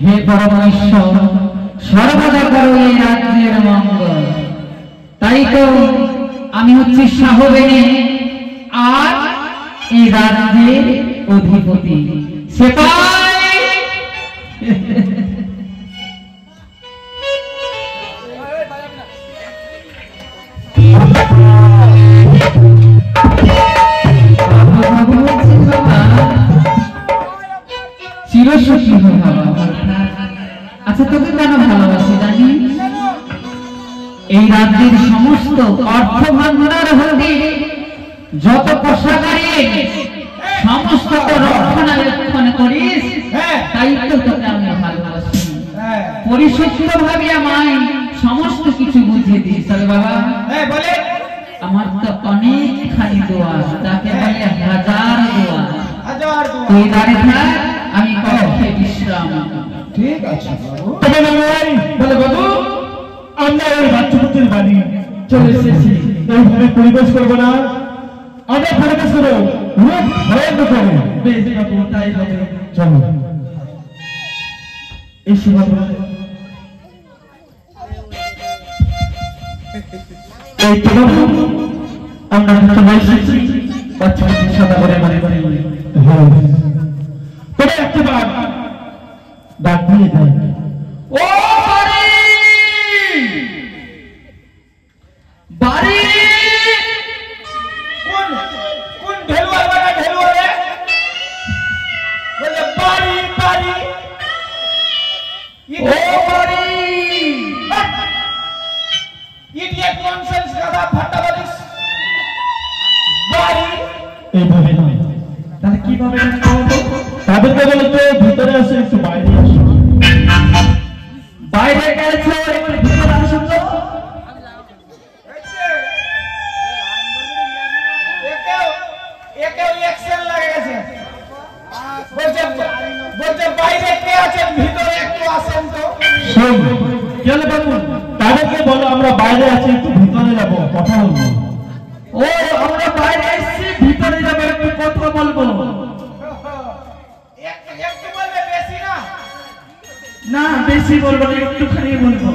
हे परमेश्वर सर्वदा करो এই রাজ্যের মঙ্গল। তাই তো আমি হচ্ছি শাহবেনে আর এই রাজ্যের অধিপতি সেটাই। চিরসুখী হয়ে বাবা। আচ্ছা তোকে কেন ভালোবাসি জানিস? এই রাজ্যের সমস্ত অর্থ ভান্ডার হতে যত কোষাগারের সমস্ত রক্ষণাবেক্ষণ করিস, তাই তো তোকে আমি ভালোবাসি। পরিশুদ্ধ ভাবে আমায় সমস্ত কিছু বুঝিয়ে দিস। তবে বাবা আমার তো অনেকখানি দোয়া, যাকে বলে হাজার দোয়া। তুই দাঁড়িয়ে থাক, আমি কক্ষে বিশ্রাম। ঠিক আছে বলে বাবু, আমরা ওই রাজ্যপতির বাড়ি চলে এসেছি। এইভাবে পরিবেশ করবো না, আমরা পরিবেশ করবো রূপ ভয়ঙ্কর করে। বেশ বাবু, তাই হবে। চলো এসে বাবু। এই তো বাবু, আমরা চলে এসেছি রাজ্যপতির সাদা করে বাড়ি বাড়ি। তবে একবার ডাক দিয়ে দেয়, ও বাড়ি বাড়ি। কোন কোন ঢেলুয়া বাড়া ঢেলুয়া রে? বলে বাড়ি বাড়ি। ও বাড়ি ইডিয়েট ননসেন্স গাধা ফাটা বলিস। বাড়ি এইভাবে না, তাহলে কিভাবে বলবো? তাদেরকে বলে তো ভিতরে আসে, একটু বাইরে আসো। বাইরে গেছে একটু ভিতরে আসো তো। একেও অ্যাকশন লাগে গেছে। বলছে বাইরে কে আছেন, ভিতরে একটু আসেন তো। শোন চলে বাবু, তাদেরকে বলো আমরা বাইরে আছি, একটু ভিতরে যাব, কথা বলবো। ও আমরা বাইরে এসেছি, ভিতরে যাব, একটু কথা বলবো। না বেশি বলবো না, একটুখানি বলবো।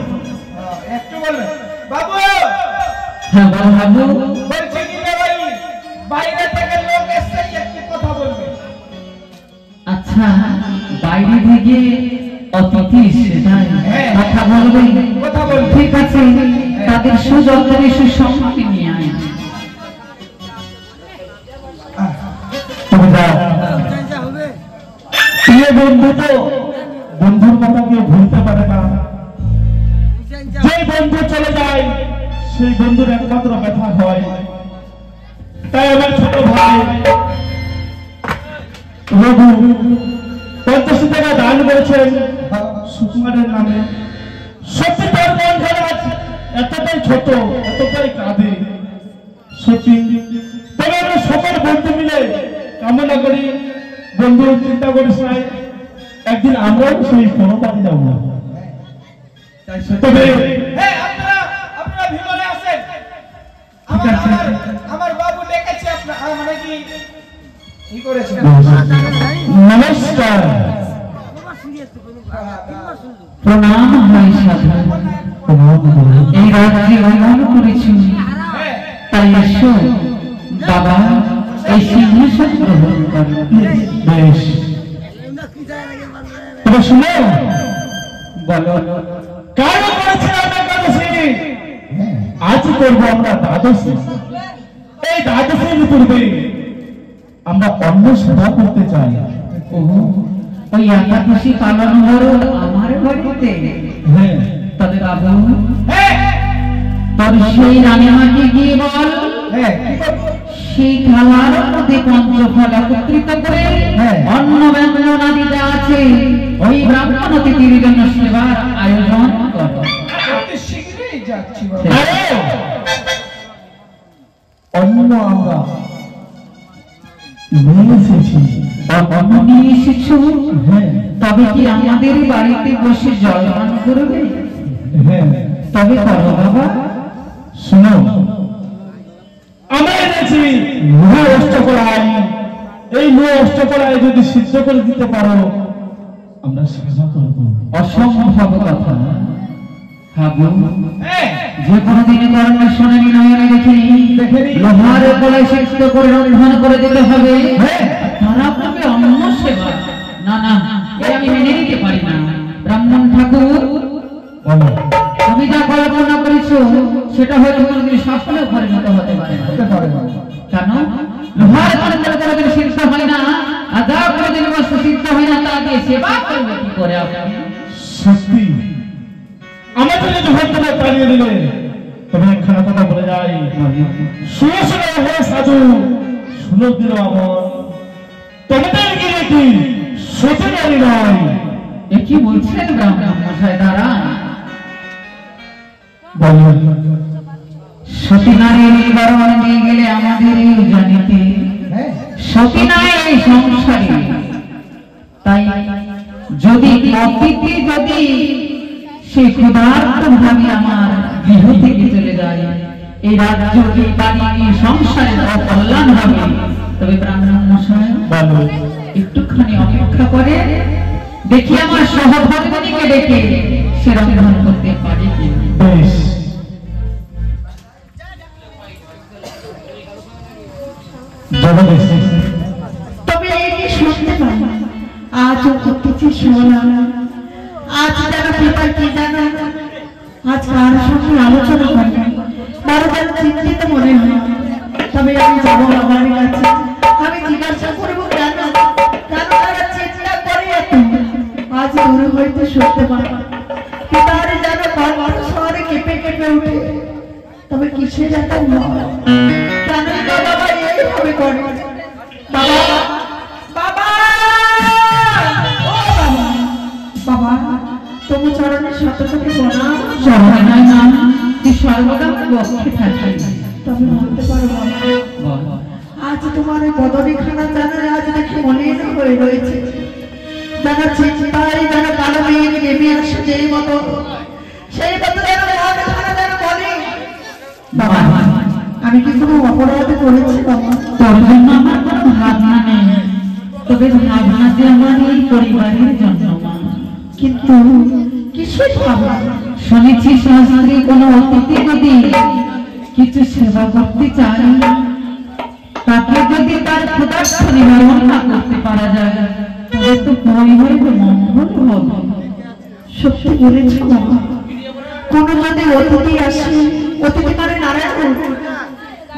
একটু বলবে বাবু। হ্যাঁ বল বাবু। বলছি কি না ভাই, বাইরে থেকে লোক এসে একটু কথা বলবে। আচ্ছা বাইরে থেকে অতিথি সেটাই কথা বলবে। কথা বলবে, ঠিক আছে। তাদের সুযত্নে সুসম্মানে নিয়ে আয়। তুমি যাও। প্রিয় বন্ধু তো বন্ধুর কথা কেউ ভুলতে পারে না। যে বন্ধু চলে যায় সেই বন্ধুর একমাত্র ব্যথা হয়। তাই আমার ছোট ভাই রঘু 50 টাকা দান করেছেন সুকুমারের নামে। সত্যি তার মন খারাপ, এতটাই ছোট, এতটাই কাঁদে। সত্যি তবে আমরা সকল বন্ধু মিলে কামনা করি, বন্ধু চিন্তা করিস নাই, একদিন আমরাও সেই পরপারে যাবো। তবে আপনারা ভিতরে আসেন। আমার বাবু ডেকেছে, আপনার মানে কি করেছে। নমস্কার, প্রণাম হয় সাধু। এই রাত্রি ভ্রমণ করেছি, তাই এসো বাবা এই সিংহাসন গ্রহণ করো। বেশ, তবে শুনো, বলো কারো করেছে আমরা একাদশী, আজ করবো আমরা দ্বাদশী। এই দ্বাদশীর পূর্বে আমরা অন্ন সেবা করতে চাই। ওই একাদশী পালন হলো আমার বাড়িতে। হ্যাঁ তবে বাবু তোর সেই রানীমাকে গিয়ে বল, সেই থালার মধ্যে পঞ্চফল একত্রিত করে অন্ন ব্যঞ্জনাদি যা আছে ওই ব্রাহ্মণ অতিথির জন্য সেবার আয়োজন কর। শীঘ্রই যাচ্ছি। অন্ন আমরা নিয়ে এসেছি। অন্ন নিয়ে এসেছো? তবে কি আমাদের বাড়িতে বসে জল পান করবে? হ্যাঁ তবে করো বাবা। শুনো, আমরা এনেছি লোহা অষ্টকড়াই। এই লোহা অষ্টকড়াই যদি সিদ্ধ করে দিতে পারো আমরা সেবা করব। অসম্ভব কথা হাবু, যে কোনদিনে কর্ণের শোনেনি, নয়নে দেখিনি, লোহার গলায় সিদ্ধ করে রন্ধন করে দিতে হবে, তারা আপনাকে অন্য সেবা? না না, এ আমি মেনে নিতে পারি না। ব্রাহ্মণ ঠাকুর, তুমি যা কল্পনা করেছো সেটা হয়তো কোনদিন সফলে পরিণত হতে পারে না। কেন? লোহার গলায় কোনদিন সিদ্ধ হয় না, আদা কোনদিন বস্তু সিদ্ধ হয় না, তা দিয়ে সেবা করবে কি করে আপনি? সত্যি আমাদের যদি ভক্তরা তাড়িয়ে দিলে, তবে একখানা কথা বলে যাই, শুনে শুনে হে সাধু, শুনো দিল আমার, তোমাদের গিয়ে কি সতী নারী নয়। এ কি বলছেন ব্রাহ্মণ মশাই? দাঁড়ান, সতী নারী নিবারণ নিয়ে গেলে আমাদের জানিতে সতী নাই এই সংসারে। তাই যদি অতিথি যদি সেই ক্ষুধার্ত ভাবে আমার গৃহ থেকে চলে যায়, এই রাজ্য এই বাড়ি সংসারের অকল্যাণ হবে, তবে ব্রাহ্মণ মশাই একটুখানি অপেক্ষা করে দেখি আমার সহধর্মিণীকে ডেকে সে রন্ধন করতে পারি কি। বেশ, তবে এই যে শুনতে পাই, আজ কিছু শোনা, আজ যেন পিতা কি জানো, আজ কার সঙ্গে আলোচনা করে বড় যেন চিন্তিত মনে হয়। তবে আমি যাবো বাবার কাছে, আমি জিজ্ঞাসা করবো কেন কেন তারা চিন্তা করে এত। আজ দূর হইতে শুনতে পাই পিতার যেন কর্মঠ শহরে কেঁপে কেঁপে উঠে। তবে কিসের এত ভয়? কেন বাবা এইভাবে করে? বাবা বাবা ও বাবা, বাবা তোমার চরণে শত কোটি প্রণাম। সর্বদাই না, তুই সর্বদা বক্ষে থাকিস। তবে বলতে পারো বাবা, আজ তোমার এই বদনীখানা জানো আজ দেখে মনে হয়ে রয়েছে, যেন চিন্তায় যেন কালো মেঘ নেমে আসে যেই মতো, সেই মতো যেন মনখানা যেন বলে। বাবা আমি কি কোনো অপরাধ করেছি বাবা? তোর জন্য আমার কোনো ভাবনা নেই, তবে ভাবনা যে আমার এই পরিবারের জন্য। কিন্তু কিসের ভাবনা? শুনেছি শাস্ত্রী কোনো অতিথি যদি কিছু সেবা করতে চায়, তাকে যদি তার ক্ষুধার্ত নিবারণ না করতে পারা যায়, তবে তো পরিবারের মঙ্গল হবে। সত্যি বলেছ বাবা, কোন যদি অতিথি আসে, অতিথি মানে নারায়ণ,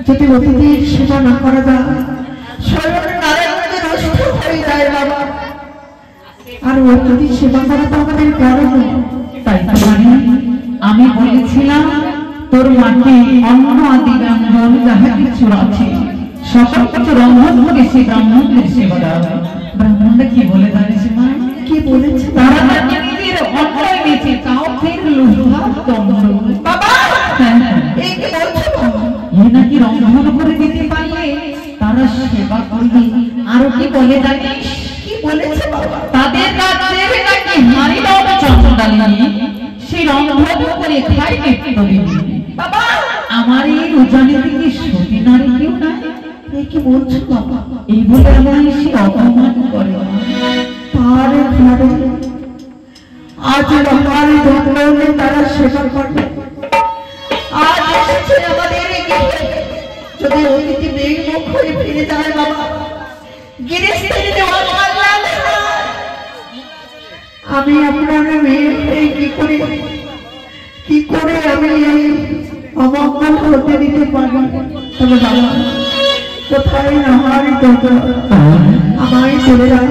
যদি অতিথির সেবা না করা যায়, স্বয়ং নারায়ণের রুষ্ট হয়ে যায় বাবা। আর অতিথি সেবা করা তো আমাদের গর্ব। তাই তো আমি বলেছিলাম তোর মাকে অন্ন আদি ব্যঞ্জন যাহা কিছু আছে সকল কিছু রন্ধন করে সেই ব্রাহ্মণদের সেবা দেওয়া। ব্রাহ্মণরা কি বলে জানিস মা? কি বলেছে? তারা নিজেদের অন্নই বেঁচে তাও ফের লোহার দণ্ড। বাবা এই কি বলছো? এ নাকি রন্ধন করে দিতে পারলে তারা সেবা করবে। আরো কি বলে জানিস? কি বলেছে বাবা? তাদের রাজ্যের নাকি হাড়ি দাও চন্দ্রালী, সেই রন্ধন করে খাই নিত্যদিন। বাবা আমার এই উজানিতে কি সতী নারী কেউ নাই? এই কি বলছো বাবা? এই বলে আমায় সে অপমান করে। তার ঘরে আজ রহমান দণ্ডে তারা সেবা করবে। আজ এসেছে আমাদের গৃহে, যদি অতিথি মেঘ মুখ হয়ে ফিরে যায় বাবা, গিরিস্ত্রীতে অকল্যাণ হয়। আমি আপনার মেয়ে হয়ে কি করে আমি এই অমঙ্গল হতে দিতে পারবো? তবে বাবা কোথায় নাহারি করবো, আমায় চলে যাও।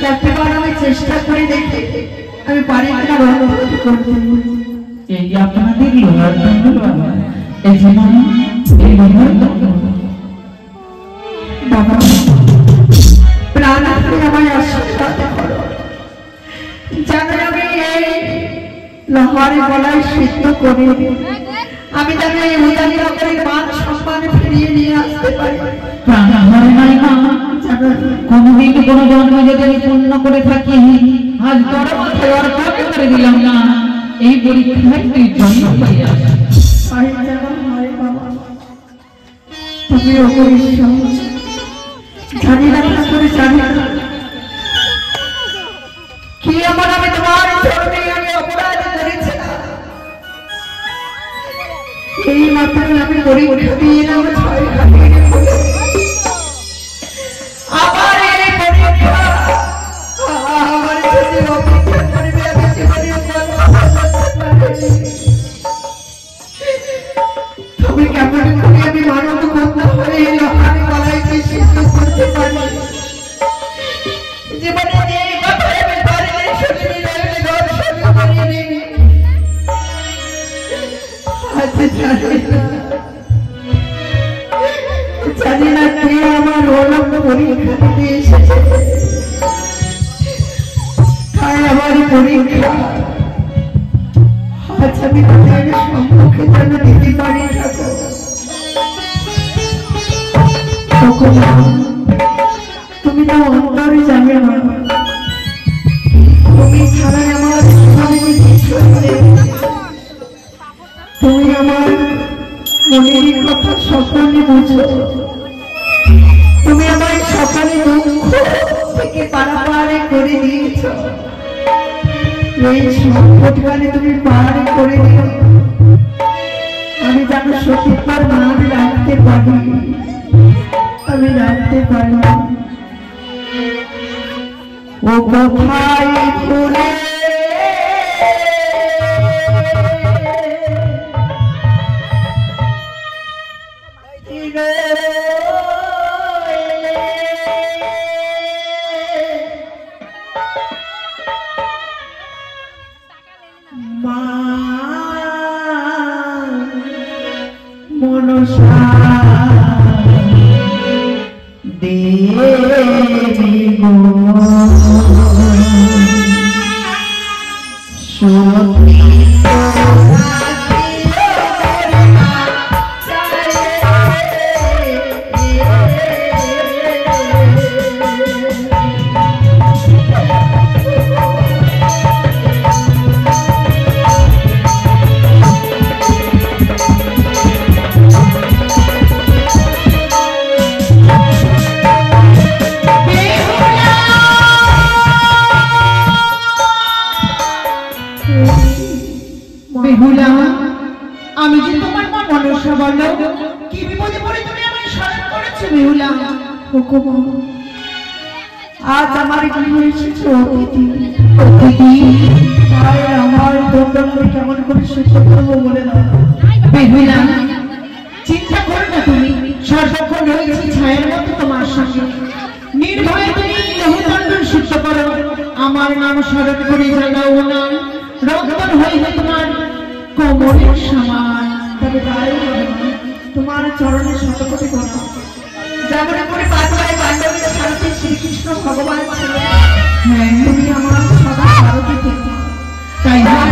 একবার আমি চেষ্টা করে দেখি আমি পারি কিনা রন্ধন করতে। এই আপনাদের লোহার দণ্ড বাবা, এই যে মা এই লোহার দণ্ড। বাবা প্রাণ হাতে আমায় আশীর্বাদ করো, যেন আমি এই লোহার গলায় সিদ্ধ করে আমি যেন এই উদানি নগরের মান সম্মান ফিরিয়ে নিয়ে আসতে পারি। প্রাণ হারে নাই মা, কোনদিন কোন জন্মে যদি আমি পূর্ণ করে থাকি, আজ বড় মাথায় অর্পণ করে দিলাম না, এই পরীক্ষায় তুই জন্ম হয়ে আসে। জানি না করে জানি না কি এমন আমি তোমার চরণে আমি অপরাধ করেছি। এই মাত্র আমি পরীক্ষা দিয়ে আমার ছয় আবার এই পরীক্ষা আমার যদি অপেক্ষা করবে আমি জীবনে তুমি কেমন করে আমি মানব কন্যা হয়ে লোহার গলায় শেষ করতে পারি। জীবনে যে কথা আমি পারিলে শুনিনি রইলে দর্শন করিনি। জানি না কে আমার অলঙ্গ পরীক্ষা দিতে এসেছে, তাই আমার পরীক্ষা আজ আমি তাদের সম্মুখে যেন দিতে পারি। তুমি তো অন্তরে যাবে না, তুমি ছাড়া আমার তুমি আমার মনের কথা সকলে বুঝো। তুমি আমার সকলে দুঃখ থেকে পারাপারে করে দিয়েছ। এই সংকটকালে তুমি পার করে দিও, আমি যেন সঠিকবার মান রাখতে পারি। আমি রাখতে পারি ও কোথায় ভুলে মা মনসা দেবী গো বেহুলা, আমি যে তোমার মা মনসা বলো, কি বিপদে পড়ে তুমি আমায় স্মরণ করেছো বেহুলা? আজ আমার গৃহে এসেছে অতিথি, তাই আমার দণ্ডকে কেমন করে শেষ করবো বলে না। বেহুলা, চিন্তা করো না, তুমি সর্বক্ষণ রয়েছি ছায়ের মতো তোমার সঙ্গে। নির্ভয়ে তুমি লৌহদণ্ড সিদ্ধ করো, আমার নাম স্মরণ করে জানাও না, রক্তন হইবে তোমার কোমরের সমান। তবে তাই তোমার চরণে শতকোটি কথা, যেমন করে পাঁচবারে পাণ্ডবীর সারথী শ্রীকৃষ্ণ ভগবান ছিল, তুমি আমার সদা সারথী থেকে। তাই আর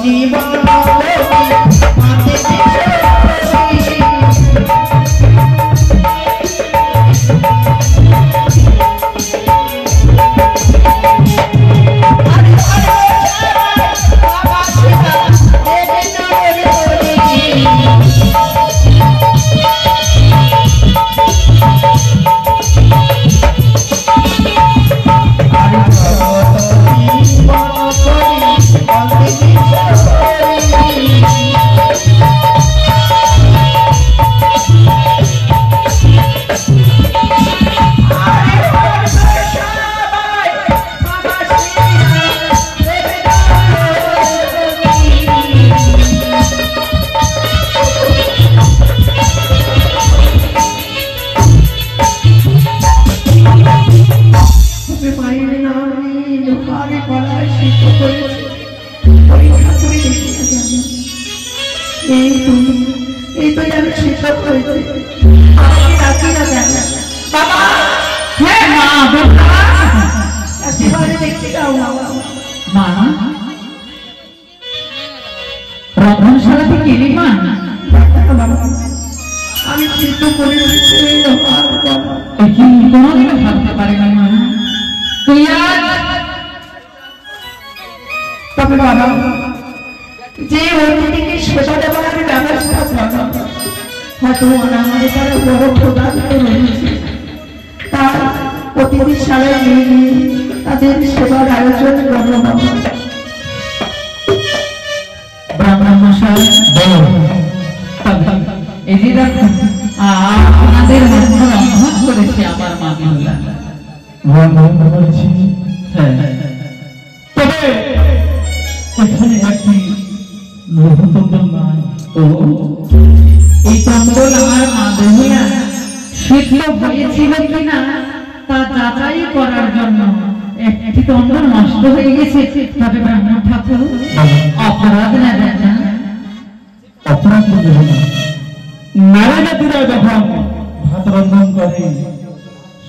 জীবন রন্ধনশালা থেকে এলি মা? আমি সিদ্ধ করে কোনোদিনও ভাবতে পারি না মা। তুই তবে বাবা যে অতিথিকে সেবা দেওয়ার আমি ব্যবস্থা করলাম হয়তো আমাদের তারা বড় ক্ষুধার্ত রয়েছে, তার অতিথিশালায় নিয়ে গিয়ে তাদের সেবার আয়োজন করবো বাবা। আপনাদের রন্ধন করেছে আমার মা বিমলা। তবে এখানে একটি লৌহতন্ডল নাই। এই তন্ডল আমার মা বিমলা সিদ্ধ হয়েছিল কিনা তা যাচাই করার জন্য একটি তন্ডল নষ্ট হয়ে গেছে। তবে ব্রাহ্মণ ঠাকুর অপরাধ নেবেন না। অপরাধ করবে না। নারী জাতিরা যখন ভাত রন্ধন করে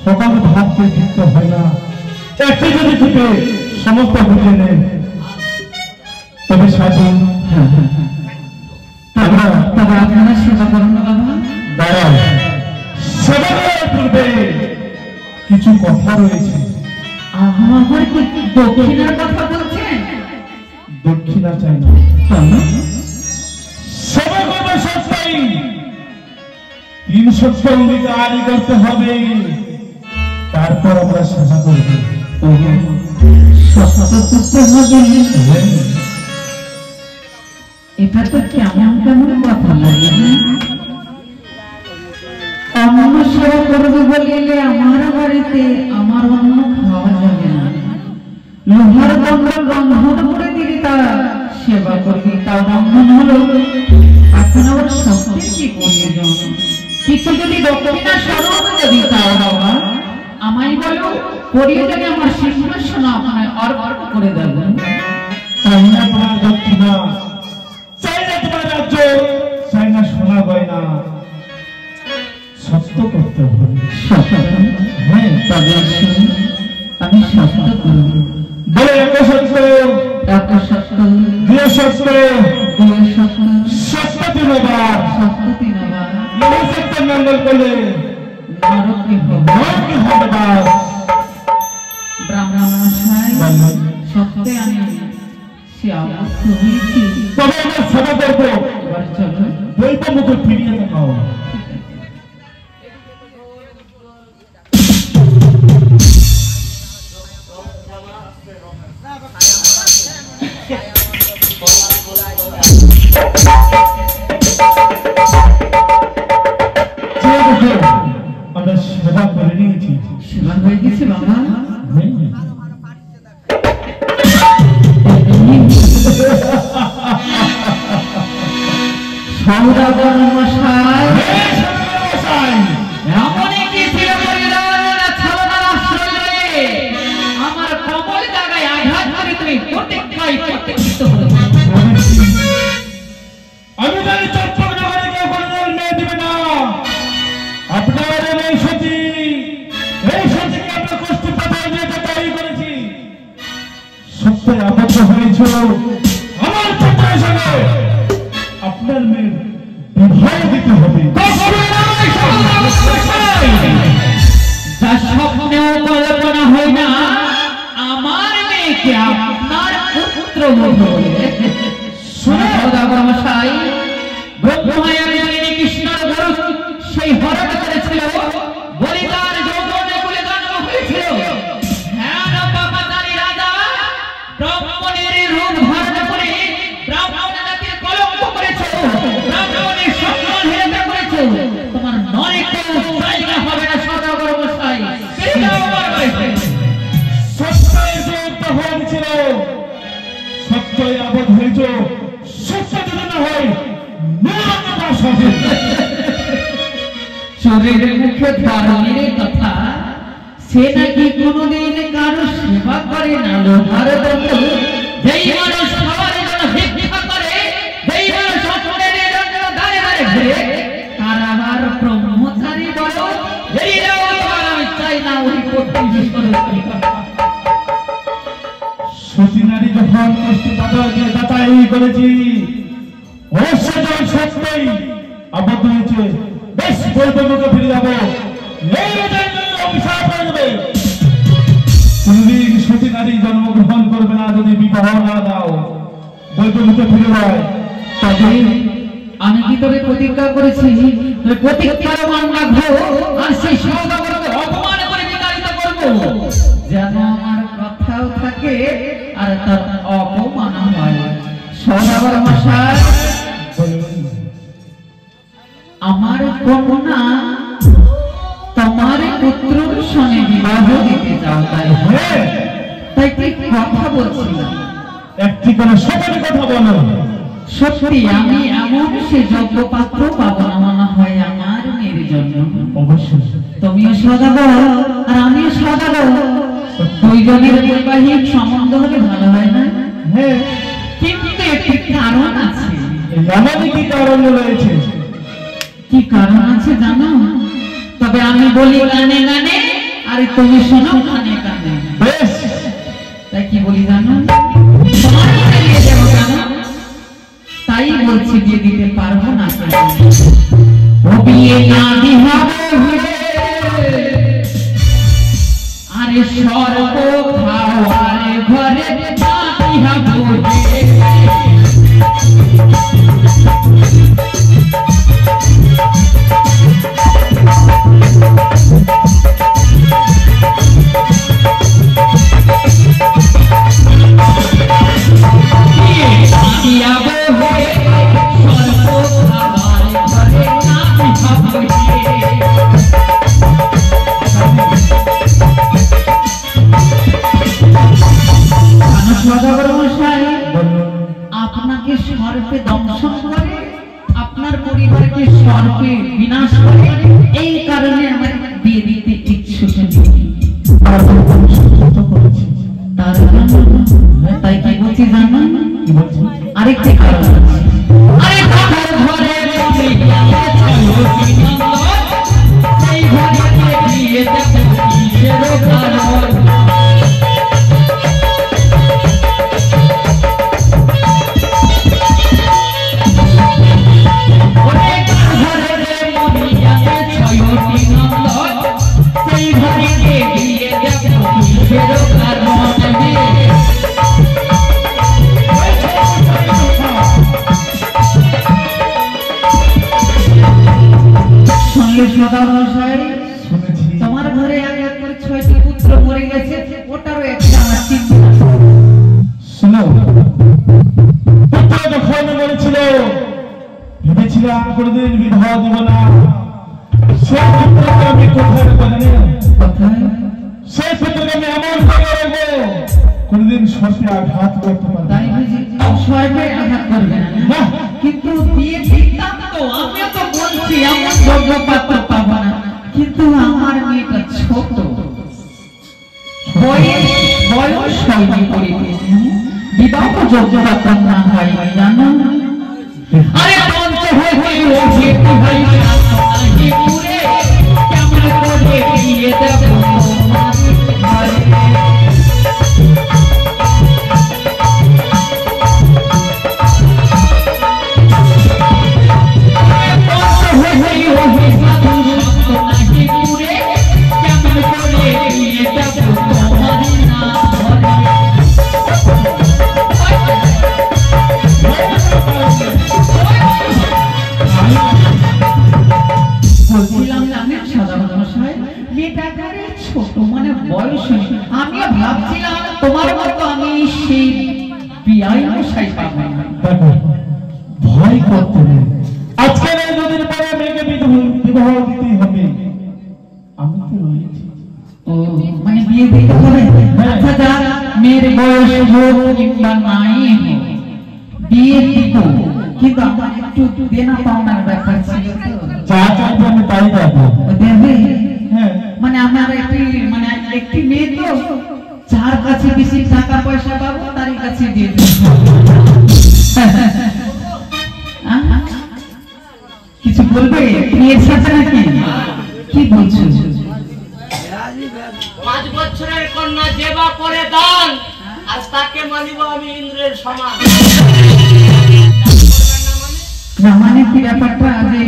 সকাল ভাতকে যুক্ত হয় না, একটি যদি থেকে সমস্ত বুঝে নেন তবে সাধু তবে আপনারা সেবা করুন না বাবা। দাঁড়ান, সেবা করার পূর্বে কিছু কথা রয়েছে। আমার কি দক্ষিণার কথা বলছেন? দক্ষিণা চাই না, সেবা করবে সত্যি 300 অঙ্গীকারই করতে হবে, তারপর আমরা সেবা করব। এটা তো কেমন কেমন কথা লাগে না? অন্ন সেবা করবে বলিলে আমার বাড়িতে আমার অন্ন খাওয়া যাবে না। লোহার তন্ডল রন্ধন করে দিলে তা সেবা করবি, তাও রন্ধন হলো। এখন আবার সত্যি কি প্রয়োজন? কিছু যদি দক্ষিণা স্বরূপ যদি তাও বাবা আমায় বলো, প্রয়োজনে আমার সিংহাসন আপনায় অর্পণ করে দেব। চাই না তোমার দক্ষিণা, চাই না তোমার রাজ্য, চাই না সোনা গয়না, সত্য করতে হবে। হ্যাঁ, তবে আমি সত্য করব। বলে এক সত্য, এক সত্য, দুই সত্য, দুই সত্য, সত্য তিনবার, সত্য তিনবার, এই সত্য মঙ্গল করলে নরকে হবে বাস। ব্রাহ্মণ মশাই সত্যে আমি সে অবস্থ হয়েছি। তবে আমরা সেবা করবো। এবার চলো দৈব মুখে ফিরিয়ে দেখাও। আমরা সেবা করে নিয়েছি। সেবা হয়ে গেছে বাবা। সৌদাগর মশাই এমনই কি ছিল আমার কমল জায়গায় আঘাত করে তুমি প্রত্যেকটা আমি জানি চট্টগ্রাম নগরে কেউ কোনোদিন মেয়ে দিবে না। আপনার এই সতীকে আমরা কষ্ট পাঠাই নিয়ে তৈরি করেছি। সত্যি আবদ্ধ হয়েছিল আমার মেয়ের বিবাহ দিতে হবে। যা স্বপ্নেও কল্পনা হয় না আমার মেয়েকে আপনার পুত্র সদাগর মশাই ব্রহ্মায়ার কৃষ্ণর গরু সেই হরণ করেছিল বলি তার যৌবনে বলে জন্ম হয়েছিল। হ্যাঁ বাবাদারি রাজা ব্রাহ্মণের রূপ ধারণ করে ব্রাহ্মণ জাতির কলঙ্ক করেছ, ব্রাহ্মণের সম্মান হেরতা করেছ। তোমার নরকে জায়গা হবে না সদাগর মশাই। সত্যই যুক্ত হয়েছিল, সত্যই আবদ্ধ হয়েছ, সত্য যদি না হয় চোরের মুখে ধর্মের কথা, সে নাকি কোনোদিন কারো সেবা করে না। লোহার দণ্ড যেই মানুষ সবার জন্য ভিক্ষা করে, যেই মানুষ অপরের জন্য দাঁড়ে দাঁড়ে ঘুরে, তার আবার ব্রহ্মচারী বলো এই আমি চাই না ওই করতে। সতী নারী যখন কষ্টি পাথরকে যাচাই করেছি অবশ্যই সত্যই আবদ্ধ হয়েছে। বেশ বৈবকে ফিরে যাবো, অভিশাপ হয়ে যাবে। কোনদিন সতী নারী জন্মগ্রহণ করবে না যদি বিবাহ না দাও, বৈবকে ফিরে যায়। তবে আমি কি তবে প্রতিজ্ঞা করেছি, প্রতিজ্ঞার মান রাখবো আর সেই সদাগরকে অপমান করে বিতাড়িত করবো, যেন আমার কথাও থাকে আর তার অপমান হয়। সদাগর মশাই, আমার কন্যা তোমার পুত্রের সঙ্গে বিবাহ দিতে চাও, তাই তাই কি কথা বলছিলাম? একটি করে সত্যি কথা বলো। সত্যি আমি এমন সে যোগ্য পাত্র পাবো না মনে হয় আমার মেয়ের জন্য। অবশ্যই তুমিও সদাগর আর আমিও সদাগর, দুইজনের বৈবাহিক সম্বন্ধ হলে ভালো হয় না? হ্যাঁ, কিন্তু একটি কারণ আছে। এমনই কি কারণ রয়েছে? কি কারণ আছে জানো? তবে আমি বলি গানে গানে আর তুমি শোনো কানে কানে। বেশ, তাই কি বলি জানো? তোমার কাছে বিয়ে দেবো জানো? তাই বলছি বিয়ে দিতে পারবো না। ও বিয়ে না দিহাবে আরে সর্ব খাওয়ার ঘরে না দিহাবো। আপনাকে সর্পে দংশন করে, আপনার পরিবারকে সর্পে বিনাশ করে, এই কারণে আমার বিয়ে দিতে ইচ্ছুক। তাই কি বলছি জানো? আরেকটি কারণ আছে। আরে কাকার ঘরে সেই ঘরে বিয়ে দেখো কিসের কারণ? তোমার ঘরে এক এক করে 6টি পুত্র মরে গেছে, ওটারও একটা আমার চিন্তা। শোনো, পুত্র যখন মরেছিল ভেবেছিলাম কোনদিন বিবাহ দিব না। সেই পুত্রকে আমি কোথায় জানি না, সেই পুত্রকে আমি এমন জায়গায় রাখবো কোনদিন সর্পে আঘাত করতে পারবে। তাই বুঝি সর্পে আঘাত করবে না? কিন্তু বিয়ে দিতাম তো, আমিও তো বলছি এমন যোগ্য পাত্র পাবো না। কিন্তু আমার মেয়েটা ছোট, বয়স হয়নি, বিবাহ যোগ্য পাত্র না হয় জানো? আরে পঞ্চ হয়ে কেমন করে বিয়ে দেবো? করতে নেই। আজকে এই দুদিন পরে মেয়েকে বিবাহ দিতেই হবে। আমি তো রয়েছি। ও মানে বিয়ে দিতে হবে। আচ্ছা যা মেয়ের বয়স হোক কিংবা নাই হোক বিয়ে দিব, কিন্তু আমার একটু দেনা পাওনার ব্যাপার ছিল তো। যা চাইবে আমি তাই দেবো। দেবে? হ্যাঁ মানে আমার একটি মেয়ে তো, যার কাছে বেশি টাকা পয়সা পাবো তারই কাছে দিয়ে দেবো। কিছু বলবে মেয়ের সাথে নাকি? কি বলছো? 5 বছরের কন্যা যেবা করে দান, আজ তাকে মানিব আমি ইন্দ্রের সমান। না মানে কি ব্যাপারটা যে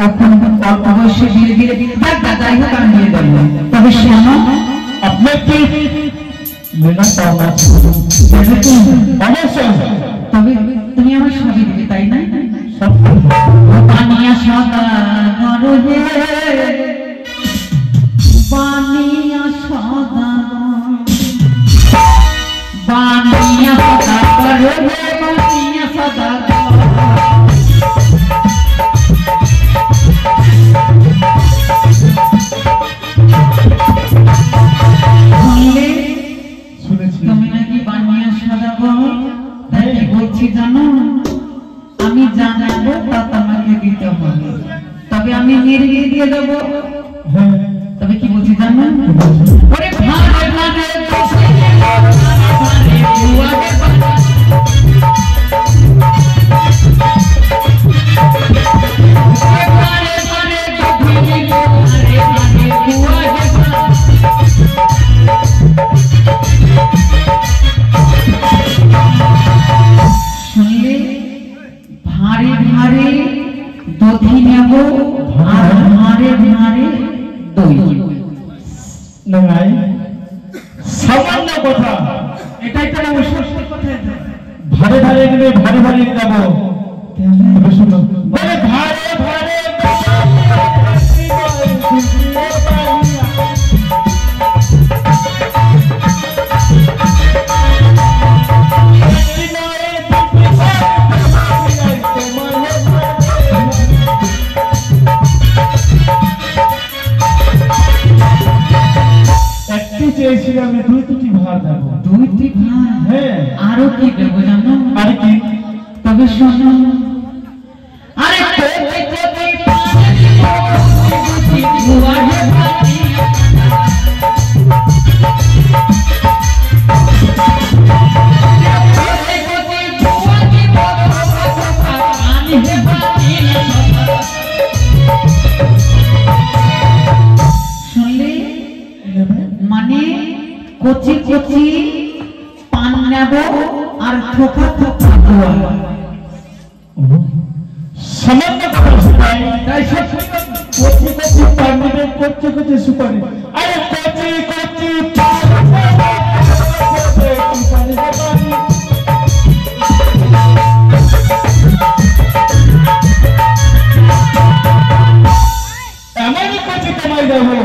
এখন অল্প বয়সে বিয়ে দিয়ে যাই হোক আমি দিয়ে দেবো। তবে শোনো, আপনার কি লেনা পাওনা অবশ্যই, তবে তুমি আমার সবই দিবে তাই না? সব পানিয়া সদা ঘর হে, বানিয়া সদা বানিয়া সদা ঘর হে, বানিয়া সদা শুনেছি। তুমি নাকি বানিয়া সদাগর, তাই কি বলছি জানো? আমি জানাবো তা তোমাকে দিতে হবে, তবে আমি নির্গিয়ে দিয়ে দেবো। হ্যাঁ তবে কি বলছি জানো? ওরে ভারে ভারে দোষে ভারে বুয়ারে ভারে ভারে দোষে ভারে ভারে বুয়ারে শুনলে ভারে ভারে দধি নেব আর ভারে ভারে দই। নাই সামান্য কথা, এটাই তো সত্যি কথা। ভারে ভারে গেলে ভারে ভারে যাবো। তবে শুনো, বলে ভারে ভারে একটি চেয়েছিলাম আমি 2-3টি ভার দেবো। 2টি ভার? হ্যাঁ আরো কি দেবো জানো? আর কি? তবে শোনো, আরে কোটি কোটি কোটি বুয়ারে ভাতি কোটি কোটি বুয়ারে ভাতি হে ভাতি। শুনলি? মানে কচি কচি পান নেব আর থোকা থোকা দোয়া। সামান্য কথা শুনাই, তাই সব কচি কচি পান নেবে, কচি কচি সুপারি। আরে কচি কচি এমনই কচি তোমায় দেবো,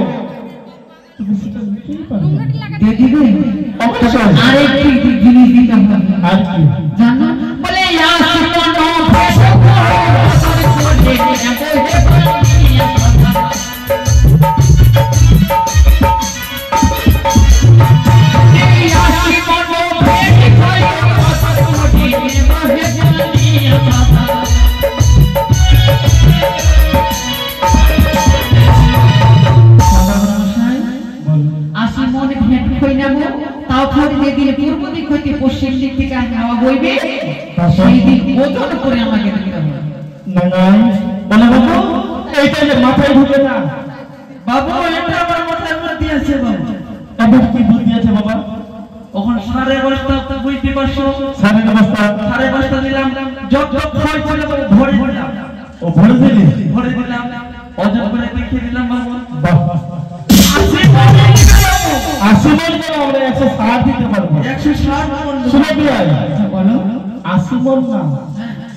তুমি সেটা নিতেই পারবে। দিয়ে দিবে? অবশ্যই। আরেকটি জিনিস দিতে হবে। আর কি? জানো? বলে পশ্চিম দিক থেকে হাওয়া বইবে, সেই দিক ওজন করে আমাকে দিতে হবে। বলে বাবু এইটা যে মাথায় ঢুকে না। বাবু এটা আমার মাথার মধ্যে আছে বাবু। এবার কি বুদ্ধি আছে বাবা? ওখান 5:30 বুঝতে পারছো? 5:30 দিলাম, যত খয় ছিল ভরে দিলাম। ও ভরে দিলি? ভরে দিলাম, ওজন করে দেখিয়ে দিলাম বাবু। বাহ, 80 মণ করে আমরা 160 দিতে পারবো। 160 মণ। শুনে কি হয়? আচ্ছা বলো। 80 মণ না,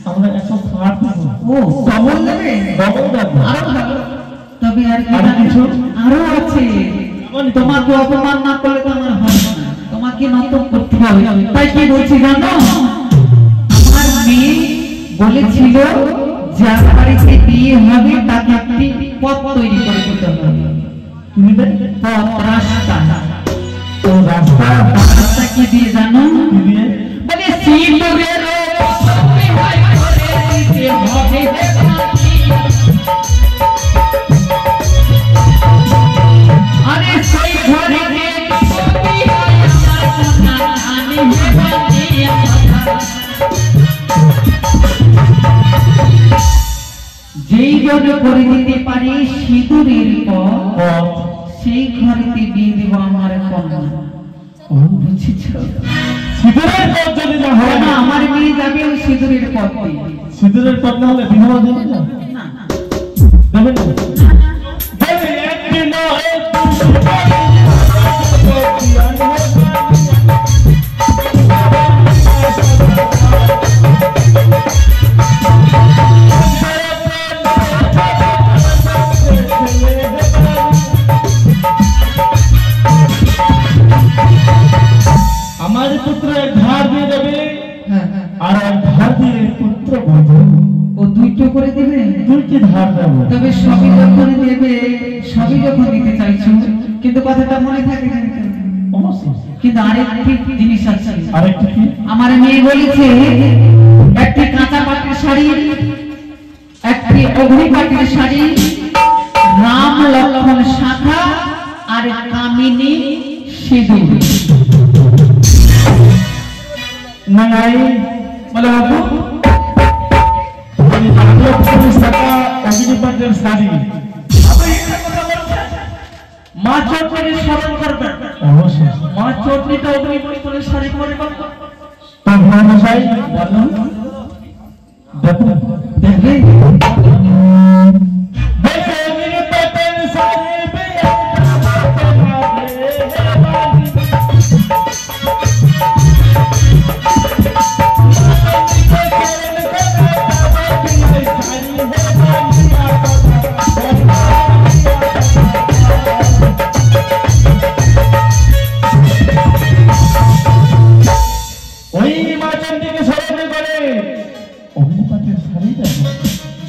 আমরা 160 দেব। ও ডবল দেবে? ডবল দেব। আরো ভালো। তবে আর কি আর কিছু? আরো আছে। তোমাকে অপমান না করলে তো আমার হবে না, তোমাকে নত করতে হবে। তাই কি বলছি জানো? আমার মেয়ে বলেছিল যার বাড়িতে বিয়ে হবে তাকে একটি পথ তৈরি করে দিতে হবে। পথ, রাস্তা। তো রাস্তা কি দিয়ে জানো? বলে সিঁদুরের আরে সেই ঘরে যেই জন করে দিতে পারে সিঁদুরের পথ, সেই ঘরেতে বিয়ে দেব আমার কন্যা। বুঝেছ? সিঁদুরের পথ যদি না হয় না, আমার মেয়ে যাবে ওই সিঁদুরের পথ দিয়ে। সিঁদুরের পথ না হলে বিবাহ দেবে না? না, দেবে না? বলে একদিন নয় আমার পুত্র এক ধার দিয়ে দেবে আর এক ধার দিয়ে পুত্র বধূ। ও দুইটো করে দেবে? দুইটি ধার দেবো। তবে সবই যখন দেবে, সবই যখন দিতে চাইছো, কিন্তু কথাটা মনে থাকে অবশ্যই। কিন্তু আরেকটি জিনিস আছে। আরেকটি কি? আমার মেয়ে বলেছে একটি কাঁচা পাটের শাড়ি, একটি অগ্নি পাটের শাড়ি, রাম লক্ষ্মণ শাখা আর কামিনী সিঁদুর। নাই বলে বাবু রাম লক্ষ্মণ শাখা অগ্নি পাটের শাড়ি মা চটনির স্মরণ করবেন। অবশ্যই। মা চটনিটা অগ্নি পাটের শাড়ি পরে বাবা। তো মহাশয় বলুন দেখুন দেখবে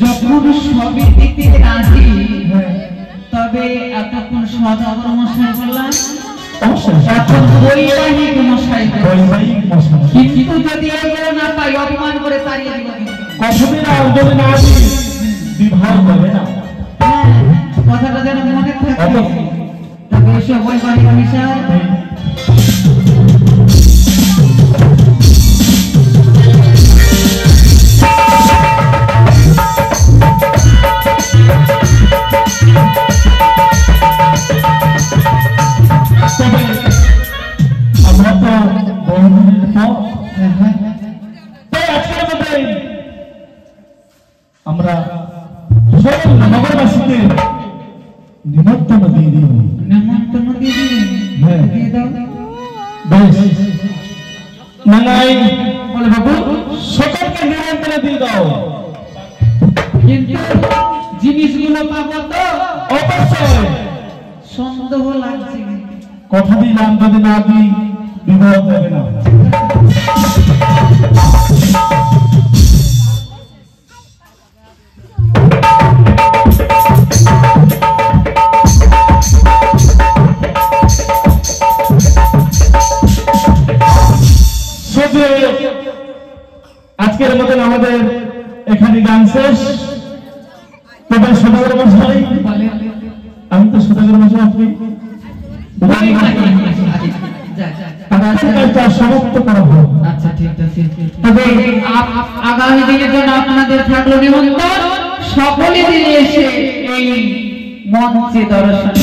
যখন সবই দিতে রাজি, তবে এতক্ষণ সদাগর মশাই বললাম, এখন বৈবাহিক মশাই কিন্তু যদি এগুলো না পাই অভিমান করে তাড়িয়ে দিব। কতদিন আর যদি না আসি বিবাহ করে না। কথাটা যেন মনে থাকে। তবে এসব বৈবাহিক বিষয় আমরা তো বহুদিনের পর তাই আজকের মধ্যে আমরা সকল নগরবাসীকে নিমন্ত্রণ দিয়ে দিব। নেমন্তন্ন দিয়ে দিবেন? হ্যাঁ। দিয়ে দাও। বেশ নাই বলে বাবু সকলকে নিমন্ত্রণ দিয়ে দাও। কিন্তু জিনিসগুলো পাবো তো? অবশ্যই। সন্দেহ লাগছে। কথা দিলাম যদি না দিই বিবাহ দেবে না। আজকের মতন আমাদের এখানে গান শেষ। তবে সদাগর মশাই, আমি তো সদাগর মশাই, আপনি কাজটা সমাপ্ত করা হোক। আচ্ছা ঠিক আছে। তবে আগামী দিনের জন্য আপনাদের থাকলো নিমন্ত্রণ, সকলে দিনে এসে এই মঞ্চে দর্শন।